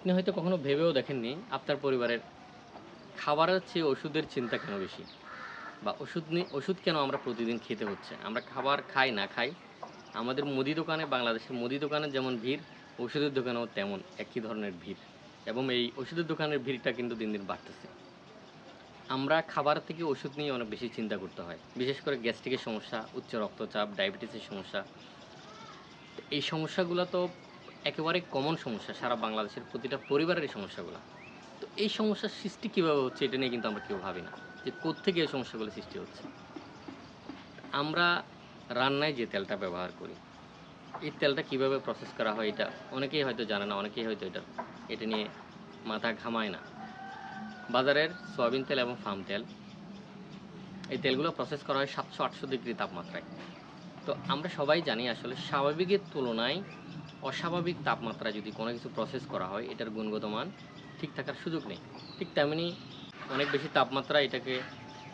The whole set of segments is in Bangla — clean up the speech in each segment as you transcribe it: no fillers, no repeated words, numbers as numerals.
আপনি হয়তো কখনো ভেবেও দেখেননি আপনার পরিবারের খাবারের চেয়ে ওষুধের চিন্তা কেন বেশি? বা ওষুধ কেন আমরা প্রতিদিন খেতে হচ্ছে? আমরা খাবার খাই না খাই, আমাদের মুদি দোকানে বাংলাদেশের মুদি দোকানে যেমন ভিড়, ওষুধের দোকানেও তেমন একই ধরনের ভিড়। এবং এই ওষুধের দোকানের ভিড়টা কিন্তু দিন, দিন বাড়তেছে। আমরা খাবার থেকে ওষুধ নিয়ে অনেক বেশি চিন্তা করতে হয়। বিশেষ করে গ্যাস্ট্রিকের সমস্যা, উচ্চ রক্তচাপ, ডায়াবেটিসের সমস্যা। তো এই সমস্যাগুলা তো একেবারে কমন সমস্যা সারা বাংলাদেশের প্রতিটা পরিবারের এই সমস্যাগুলা। তো এই সমস্যার সৃষ্টি কীভাবে হচ্ছে এটা নিয়ে কিন্তু আমরা কেউ ভাবি না। যে কোত্থেকে এই সমস্যাগুলো সৃষ্টি হচ্ছে। আমরা রান্নায় যে তেলটা ব্যবহার করি, এই তেলটা কীভাবে প্রসেস করা হয় এটা অনেকেই হয়তো জানে না, অনেকেই হয়তো এটা নিয়ে মাথা ঘামায় না। বাজারের সয়াবিন তেল এবং পাম তেল, এই তেলগুলো প্রসেস করা হয় 700-800 ডিগ্রি তাপমাত্রায়। তো আমরা সবাই জানি আসলে স্বাভাবিকের তুলনায় অস্বাভাবিক তাপমাত্রায় যদি কোনো কিছু প্রসেস করা হয় এটার গুণগত মান ঠিক থাকার সুযোগ নেই। ঠিক তেমনি অনেক বেশি তাপমাত্রা এটাকে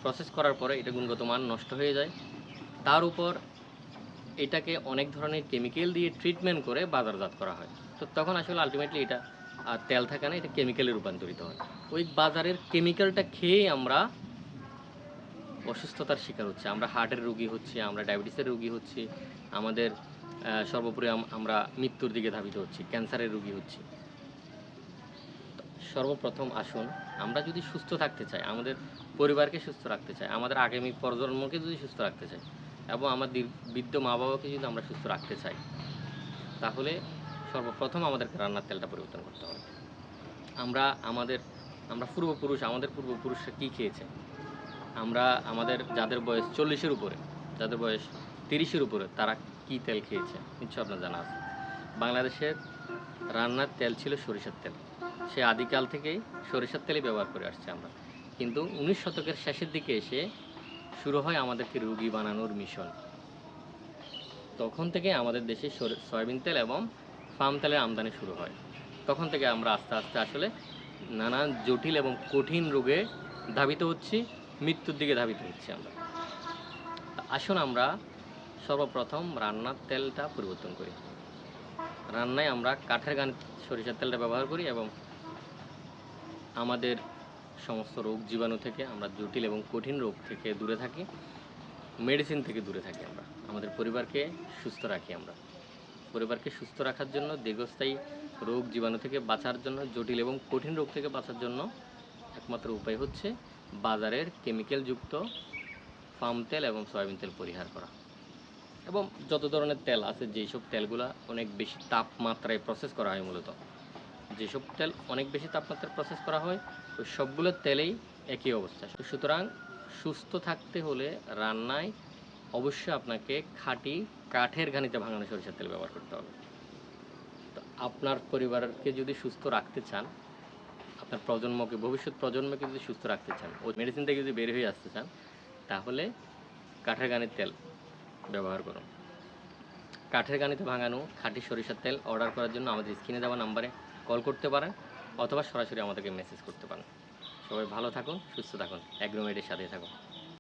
প্রসেস করার পরে এটা গুণগত মান নষ্ট হয়ে যায়। তার উপর এটাকে অনেক ধরনের কেমিক্যাল দিয়ে ট্রিটমেন্ট করে বাজারজাত করা হয়। তো তখন আসলে আল্টিমেটলি এটা আর তেল থাকে না, এটা কেমিক্যালে রূপান্তরিত হয়। ওই বাজারের কেমিক্যালটা খেয়ে আমরা অসুস্থতার শিকার হচ্ছে, আমরা হার্টের রোগী হচ্ছি, আমরা ডায়াবেটিসের রোগী হচ্ছি, আমাদের সর্বোপরি আমরা মৃত্যুর দিকে ধাবিত হচ্ছি, ক্যান্সারের রোগী হচ্ছি। সর্বপ্রথম আসুন, আমরা যদি সুস্থ থাকতে চাই, আমাদের পরিবারকে সুস্থ রাখতে চাই, আমাদের আগামী প্রজন্মকে যদি সুস্থ রাখতে চাই এবং আমাদের বৃদ্ধ মা বাবাকে যদি আমরা সুস্থ রাখতে চাই, তাহলে সর্বপ্রথম আমাদেরকে রান্নার তেলটা পরিবর্তন করতে হবে। আমরা আমাদের আমাদের পূর্বপুরুষরা কী খেয়েছে, আমরা যাদের বয়স 40-এর উপরে, যাদের বয়স 30-এর উপরে, তারা কী তেল খেয়েছে নিশ্চয় আপনার জানা আছে। বাংলাদেশের রান্নার তেল ছিল সরিষার তেল। সে আদিকাল থেকেই সরিষার তেলই ব্যবহার করে আসছে আমরা। কিন্তু 19 শতকের শেষের দিকে এসে শুরু হয় আমাদেরকে রুগী বানানোর মিশন। তখন থেকে আমাদের দেশে সয়াবিন তেল এবং পাম তেলের আমদানি শুরু হয়। তখন থেকে আমরা আস্তে আস্তে আসলে নানান জটিল এবং কঠিন রোগে ধাবিত হচ্ছি, মৃত্যুর দিকে ধাবিত হচ্ছি আমরা। আসুন আমরা সর্বপ্রথম রান্নার তেলটা পরিবর্তন করি। রান্নায় আমরা কাঠের সরিষার তেলটা ব্যবহার করি এবং আমাদের সমস্ত রোগ জীবাণু থেকে আমরা জটিল এবং কঠিন রোগ থেকে দূরে থাকি, মেডিসিন থেকে দূরে থাকি, আমরা আমাদের পরিবারকে সুস্থ রাখি। আমরা পরিবারকে সুস্থ রাখার জন্য, দীর্ঘস্থায়ী রোগ জীবাণু থেকে বাঁচার জন্য, জটিল এবং কঠিন রোগ থেকে বাঁচার জন্য একমাত্র উপায় হচ্ছে বাজারের কেমিক্যালযুক্ত পাম তেল এবং সয়াবিন তেল পরিহার করা। এবং যত ধরনের তেল আছে, যেসব তেলগুলো অনেক বেশি তাপমাত্রায় প্রসেস করা হয়, মূলত যেসব তেল অনেক বেশি তাপমাত্রায় প্রসেস করা হয় ওই সবগুলো তেলেই একই অবস্থা। সুতরাং সুস্থ থাকতে হলে রান্নায় অবশ্যই আপনাকে খাঁটি কাঠের ঘানিতে ভাঙানো সরিষার তেল ব্যবহার করতে হবে। তো আপনার পরিবারকে যদি সুস্থ রাখতে চান, আপনার ভবিষ্যৎ প্রজন্মকে যদি সুস্থ রাখতে চান, ওই মেডিসিন থেকে যদি বের হয়ে আসতে চান, তাহলে কাঠের ঘানির তেল ব্যবহার করুন। কাঠের ঘানিতে ভাঙানো খাঁটি সরিষার তেল অর্ডার করার জন্য আমাদের স্ক্রিনে দেওয়া নাম্বারে কল করতে পারেন অথবা সরাসরি আমাদেরকে মেসেজ করতে পারেন। সবাই ভালো থাকুন, সুস্থ থাকুন, অ্যাগ্রোমেডের সাথে থাকুন।